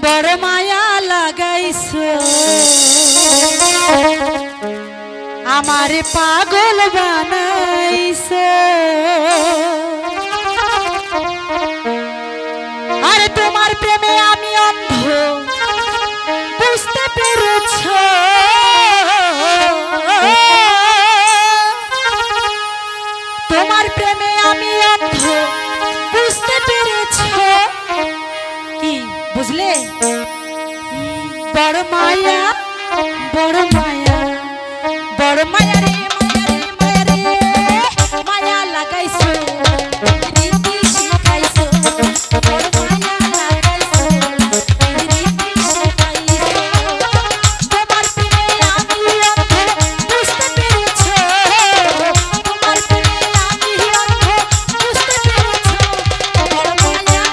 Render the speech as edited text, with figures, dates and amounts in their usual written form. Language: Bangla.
বড় মায়া লাগাইছো আমারে পাগল বানাইছো আরে তোমার প্রেমে আমি অন্ধ বুঝতে পেরেছো তোমার প্রেমে আমি অন্ধ বুঝতে পেরেছো কি বুঝলে বড় মায়া বড় মায়া বড় মায়া রে মায়া রে মায়া লাগাইছো রীতি শিখাইছো বড় মায়া লাগাইছো রীতি শিখাইছো তোমার প্রেমে আমি অন্ধ বুঝতে পেরেছো তোমার প্রেমে আমি অন্ধ বুঝতে পেরেছো বড় মায়া